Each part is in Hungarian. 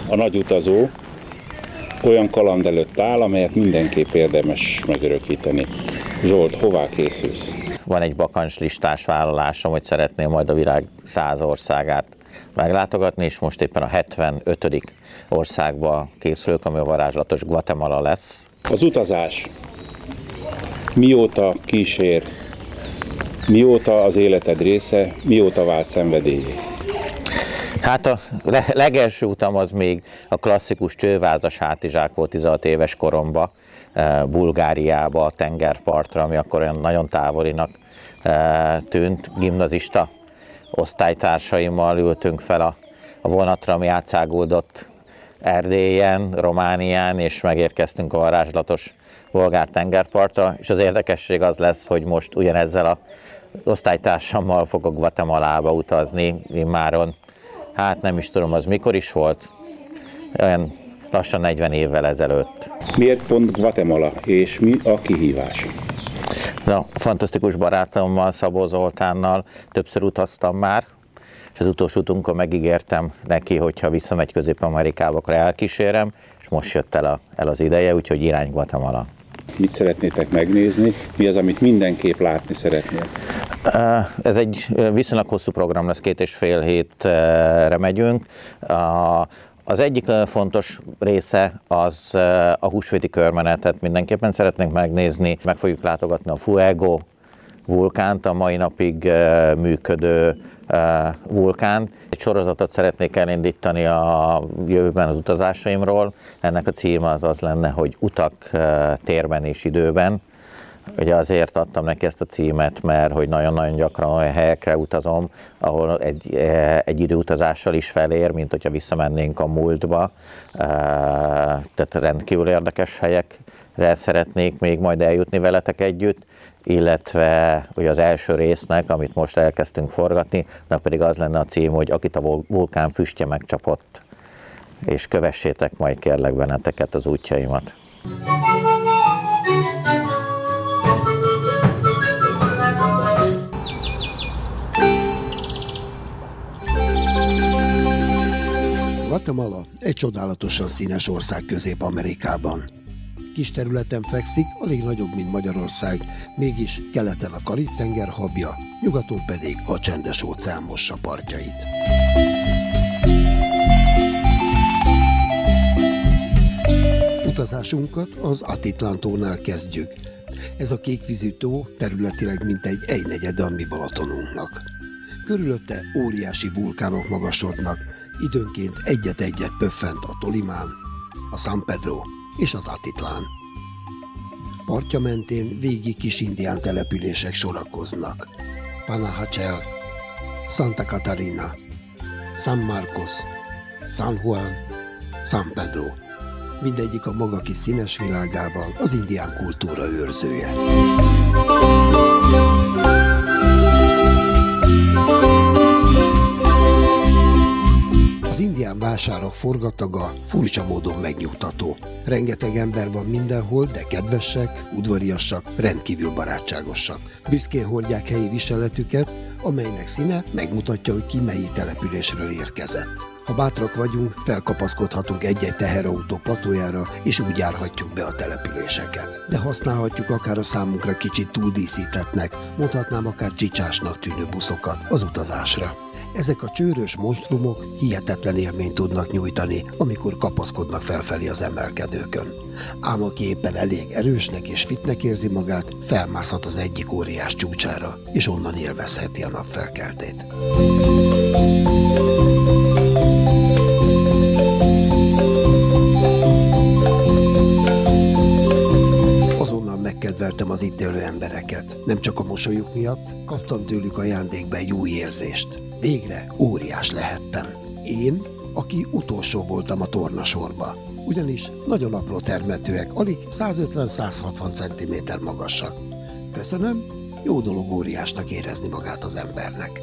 a nagy utazó olyan kaland előtt áll, amelyet mindenképp érdemes megörökíteni. Zsolt, hová készülsz? Van egy bakancslistás vállalásom, hogy szeretném majd a világ 100 országát meglátogatni, és most éppen a 75. országba készülök, ami a varázslatos Guatemala lesz. Az utazás mióta kísér, mióta az életed része, mióta vált szenvedélyé? Hát a legelső utam az még a klasszikus csővázas hátizsák volt 16 éves koromban, Bulgáriába, a tengerpartra, ami akkor olyan nagyon távolinak tűnt. Gimnazista osztálytársaimmal ültünk fel a vonatra, ami átszáguldott Erdélyen, Románián, és megérkeztünk a varázslatos bolgár tengerpartra, és az érdekesség az lesz, hogy most ugyanezzel az osztálytársammal fogok Guatemalába utazni, immáron, hát nem is tudom, az mikor is volt, olyan lassan 40 évvel ezelőtt. Miért pont Guatemala, és mi a kihívás? A fantasztikus barátommal, Szabó Zoltánnal többször utaztam már, és az utolsó utunkon megígértem neki, hogy ha visszamegy Közép-Amerikába, akkor elkísérem, és most jött el az ideje, úgyhogy irány Guatemala. Mit szeretnétek megnézni? Mi az, amit mindenképp látni szeretnél? Ez egy viszonylag hosszú program lesz, 2,5 hétre megyünk. Az egyik fontos része az a húsvéti körmenetet mindenképpen szeretnénk megnézni. Meg fogjuk látogatni a Fuego vulkánt, a mai napig működő vulkánt. Egy sorozatot szeretnék elindítani a jövőben az utazásaimról. Ennek a címe az lenne, hogy Utak térben és időben. Ugye azért adtam neki ezt a címet, mert hogy nagyon-nagyon gyakran olyan helyekre utazom, ahol egy időutazással is felér, mint hogyha visszamennénk a múltba. Tehát rendkívül érdekes helyekre szeretnék még majd eljutni veletek együtt, illetve ugye az első résznek, amit most elkezdtünk forgatni, na pedig az lenne a cím, hogy akit a vulkán füstje megcsapott, és kövessétek majd kérlek benneteket az útjaimat. Guatemala egy csodálatosan színes ország Közép-Amerikában. Kis területen fekszik, alig nagyobb, mint Magyarország, mégis keleten a Karib-tenger habja, nyugaton pedig a Csendes-óceán mossa partjait. Utazásunkat az Atitlán-tónál kezdjük. Ez a kékvízű tó területileg mintegy 1/4 a mi Balatonunknak. Körülötte óriási vulkánok magasodnak, időnként egyet-egyet pöffent a Tolimán, a San Pedro és az Atitlán. Partja mentén végig kis indián települések sorakoznak. Panajachel, Santa Catarina, San Marcos, San Juan, San Pedro. Mindegyik a maga kis színes világával az indián kultúra őrzője. Az indián vásárok forgataga furcsa módon megnyugtató. Rengeteg ember van mindenhol, de kedvesek, udvariasak, rendkívül barátságosak. Büszkén hordják helyi viseletüket, amelynek színe megmutatja, hogy ki melyik településről érkezett. Ha bátrak vagyunk, felkapaszkodhatunk egy-egy teherautó platójára, és úgy járhatjuk be a településeket. De használhatjuk akár a számunkra kicsit túldíszítettnek, mondhatnám akár csicsásnak tűnő buszokat az utazásra. Ezek a csőrös monstrumok hihetetlen élményt tudnak nyújtani, amikor kapaszkodnak felfelé az emelkedőkön. Ám aki éppen elég erősnek és fitnek érzi magát, felmászhat az egyik óriás csúcsára, és onnan élvezheti a napfelkeltét. Azonnal megkedveltem az itt élő embereket. Nem csak a mosolyuk miatt, kaptam tőlük ajándékba egy új érzést. Végre óriás lehettem. Én, aki utolsó voltam a tornasorba. Ugyanis nagyon apró termetőek, alig 150-160 cm magasak. Köszönöm, jó dolog óriásnak érezni magát az embernek.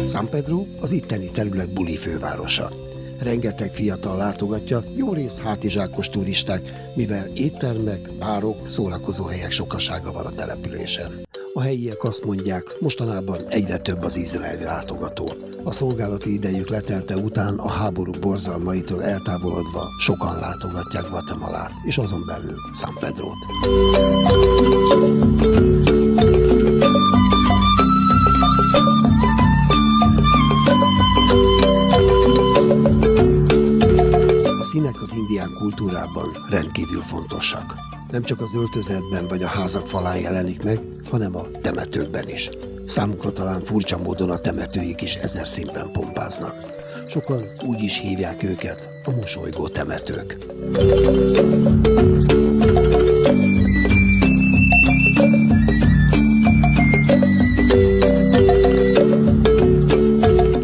San Pedro az itteni terület buli fővárosa. Rengeteg fiatal látogatja, jó rész hátizsákos turisták, mivel éttermek, bárok, szórakozóhelyek sokasága van a településen. A helyiek azt mondják, mostanában egyre több az izraeli látogató. A szolgálati idejük letelte után a háború borzalmaitól eltávolodva sokan látogatják Guatemalát, és azon belül San Pedrót. A színek az indián kultúrában rendkívül fontosak. Nem csak az öltözetben vagy a házak falán jelenik meg, hanem a temetőkben is. Számukra talán furcsa módon a temetőik is ezer színben pompáznak. Sokan úgy is hívják őket, a mosolygó temetők.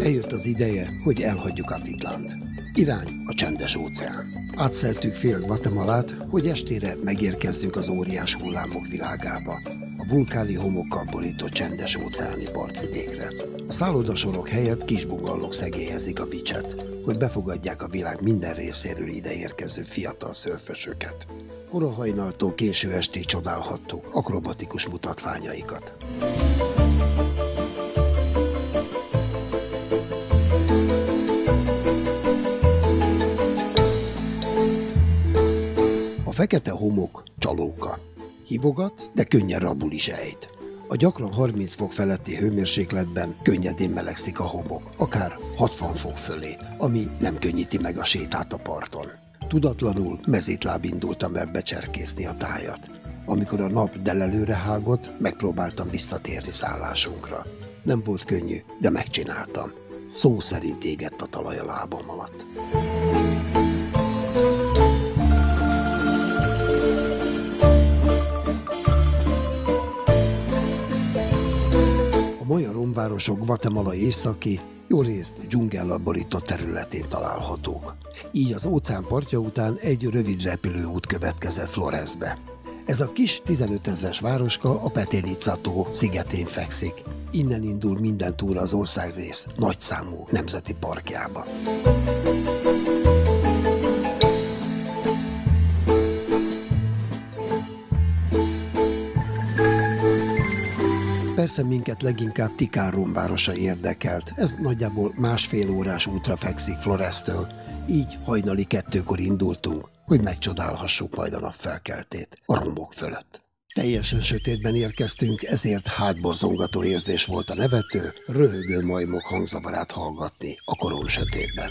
Eljött az ideje, hogy elhagyjuk Atitlant. Irány a Csendes-óceán. Átszeltük fél Guatemalát, hogy estére megérkezzünk az óriás hullámok világába, a vulkáni homokkal borított Csendes-óceáni partvidékre. A szállodasorok helyett kis bungallók szegélyezik a Beachet, hogy befogadják a világ minden részéről ideérkező fiatal szörfösöket. Kora hajnaltól késő estig csodálhattuk akrobatikus mutatványaikat. A fekete homok csalóka. Hívogat, de könnyen rabul is ejt. A gyakran 30 fok feletti hőmérsékletben könnyedén melegszik a homok, akár 60 fok fölé, ami nem könnyíti meg a sétát a parton. Tudatlanul mezítláb indultam el becserkészni a tájat. Amikor a nap delelőre hágott, megpróbáltam visszatérni szállásunkra. Nem volt könnyű, de megcsináltam. Szó szerint égett a talaj a lábam alatt. A maja romvárosok Guatemala északi, jó részt dzsungellal borított területén találhatók. Így az óceán partja után egy rövid repülőút következett Floresbe. Ez a kis 15 000-es városka a Petén-Itzá-tó szigetén fekszik. Innen indul minden túra az országrész nagyszámú nemzeti parkjába. Persze minket leginkább Tikal romvárosa érdekelt, ez nagyjából 1,5 órás útra fekszik Florestől, így hajnali 2-kor indultunk, hogy megcsodálhassuk majd a napfelkeltét a romok fölött. Teljesen sötétben érkeztünk, ezért hátborzongató érzés volt a nevető, röhögő majmok hangzavarát hallgatni a korom sötétben.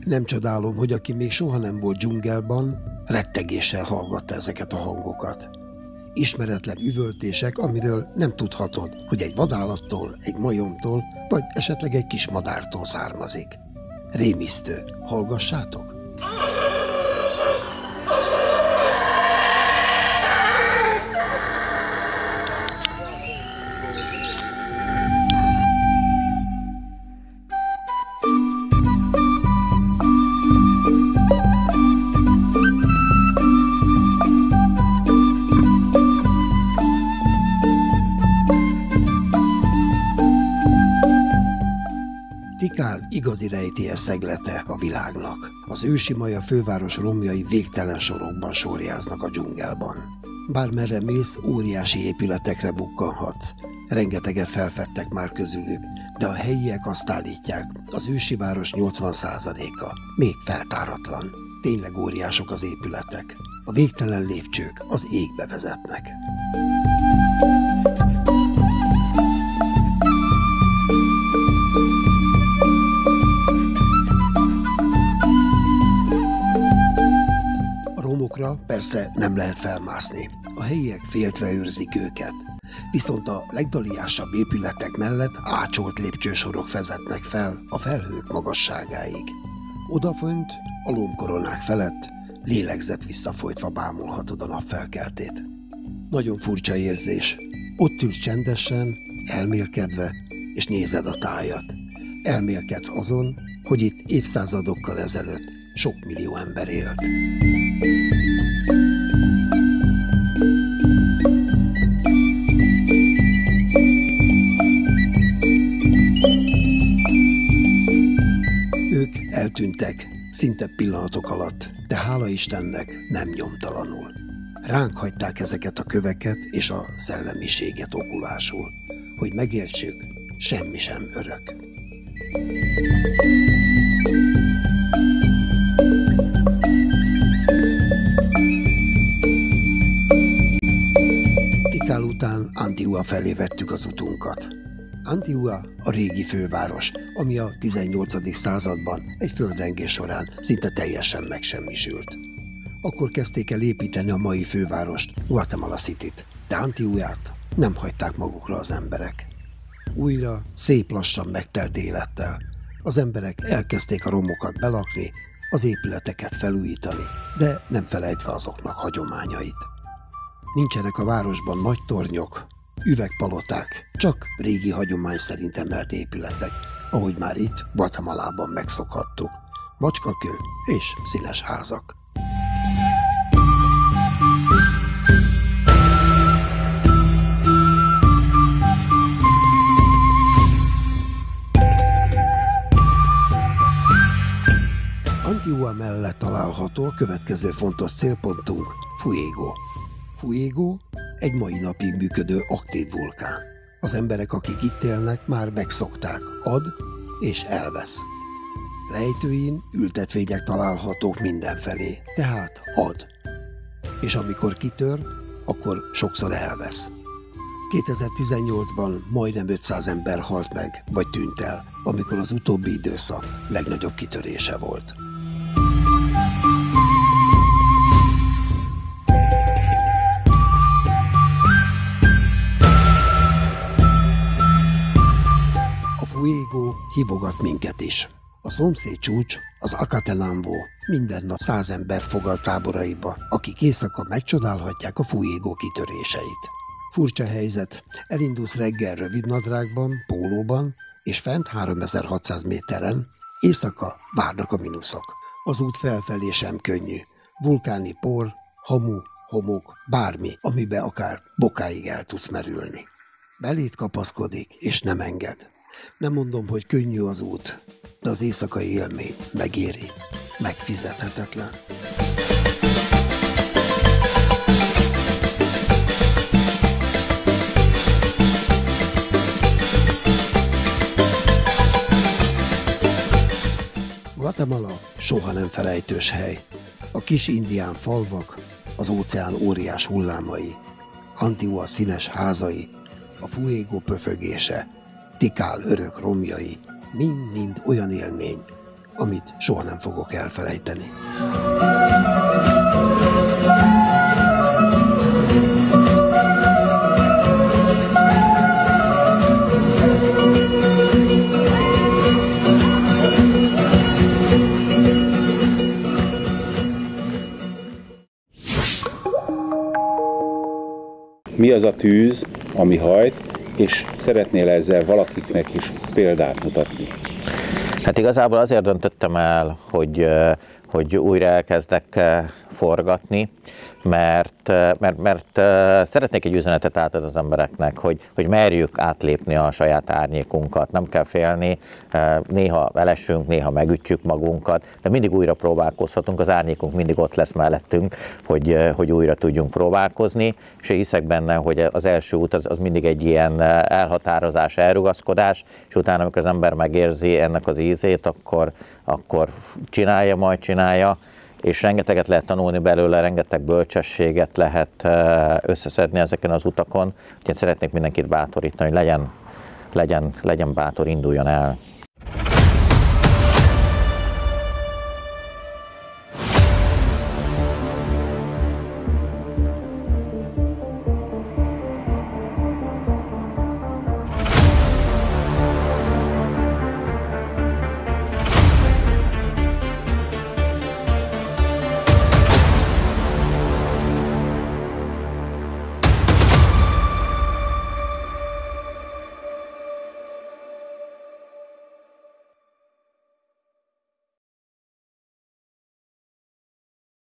Nem csodálom, hogy aki még soha nem volt dzsungelban, rettegéssel hallgatta ezeket a hangokat. Ismeretlen üvöltések, amiről nem tudhatod, hogy egy vadállattól, egy majomtól, vagy esetleg egy kis madártól származik. Rémisztő. Hallgassátok! Tikal igazi rejtélyes szeglete a világnak. Az ősi maja főváros romjai végtelen sorokban sorjáznak a dzsungelban. Bármerre mész, óriási épületekre bukkanhatsz. Rengeteget felfedtek már közülük, de a helyiek azt állítják, az ősi város 80%-a még feltáratlan. Tényleg óriások az épületek. A végtelen lépcsők az égbe vezetnek. Persze nem lehet felmászni. A helyiek féltve őrzik őket. Viszont a legdaliásabb épületek mellett ácsolt lépcsősorok vezetnek fel a felhők magasságáig. Odafönt, a lombkoronák felett lélegzet visszafolytva bámulhatod a napfelkeltét. Nagyon furcsa érzés. Ott ülsz csendesen, elmélkedve, és nézed a tájat. Elmélkedsz azon, hogy itt évszázadokkal ezelőtt sok millió ember élt. Ők eltűntek szinte pillanatok alatt, de hála Istennek nem nyomtalanul. Ránk hagyták ezeket a köveket és a szellemiséget okulásul, hogy megértsük, semmi sem örök. Tikal után Antigua felé vettük az utunkat. Antigua a régi főváros, ami a 18. században egy földrengés során szinte teljesen megsemmisült. Akkor kezdték el építeni a mai fővárost, Guatemala Cityt, de Antiguát nem hagyták magukra az emberek. Újra szép lassan megtelt élettel. Az emberek elkezdték a romokat belakni, az épületeket felújítani, de nem felejtve azoknak hagyományait. Nincsenek a városban nagy tornyok, üvegpaloták, csak régi hagyomány szerint emelt épületek, ahogy már itt, Guatemalában megszokhattuk. Macskakő és színes házak. Antigua mellett található a következő fontos célpontunk, Fuego. Fuego egy mai napig működő aktív vulkán. Az emberek, akik itt élnek, már megszokták, ad és elvesz. Lejtőin ültetvények találhatók mindenfelé, tehát ad. És amikor kitör, akkor sokszor elvesz. 2018-ban majdnem 500 ember halt meg, vagy tűnt el, amikor az utóbbi időszak legnagyobb kitörése volt. A Fuego hívogat minket is. A szomszéd csúcs, az Acatenango minden nap 100 embert foglal táboraiba, akik éjszaka megcsodálhatják a Fuego kitöréseit. Furcsa helyzet, elindulsz reggel rövidnadrágban, pólóban, és fent 3600 méteren, éjszaka várnak a mínuszok. Az út felfelé sem könnyű. Vulkáni por, hamu, homok, bármi, amibe akár bokáig el tudsz merülni. Beléd kapaszkodik, és nem enged. Nem mondom, hogy könnyű az út, de az éjszakai élmény megéri, megfizethetetlen. Guatemala soha nem felejtős hely. A kis indián falvak, az óceán óriás hullámai, Antigua színes házai, a Fuego pöfögése, Tikal örök romjai, mind-mind olyan élmény, amit soha nem fogok elfelejteni. Mi az a tűz, ami hajt, és szeretnél ezzel valakiknek is példát mutatni? Hát igazából azért döntöttem el, hogy újra elkezdek forgatni, mert szeretnék egy üzenetet átadni az embereknek, hogy merjük átlépni a saját árnyékunkat, nem kell félni, néha elesünk, néha megütjük magunkat, de mindig újra próbálkozhatunk, az árnyékunk mindig ott lesz mellettünk, hogy újra tudjunk próbálkozni, és én hiszek benne, hogy az első út az mindig egy ilyen elhatározás, elrugaszkodás, és utána, amikor az ember megérzi ennek az ízét, akkor csinálja, és rengeteget lehet tanulni belőle, rengeteg bölcsességet lehet összeszedni ezeken az utakon. Úgyhogy szeretnék mindenkit bátorítani, hogy legyen bátor, induljon el.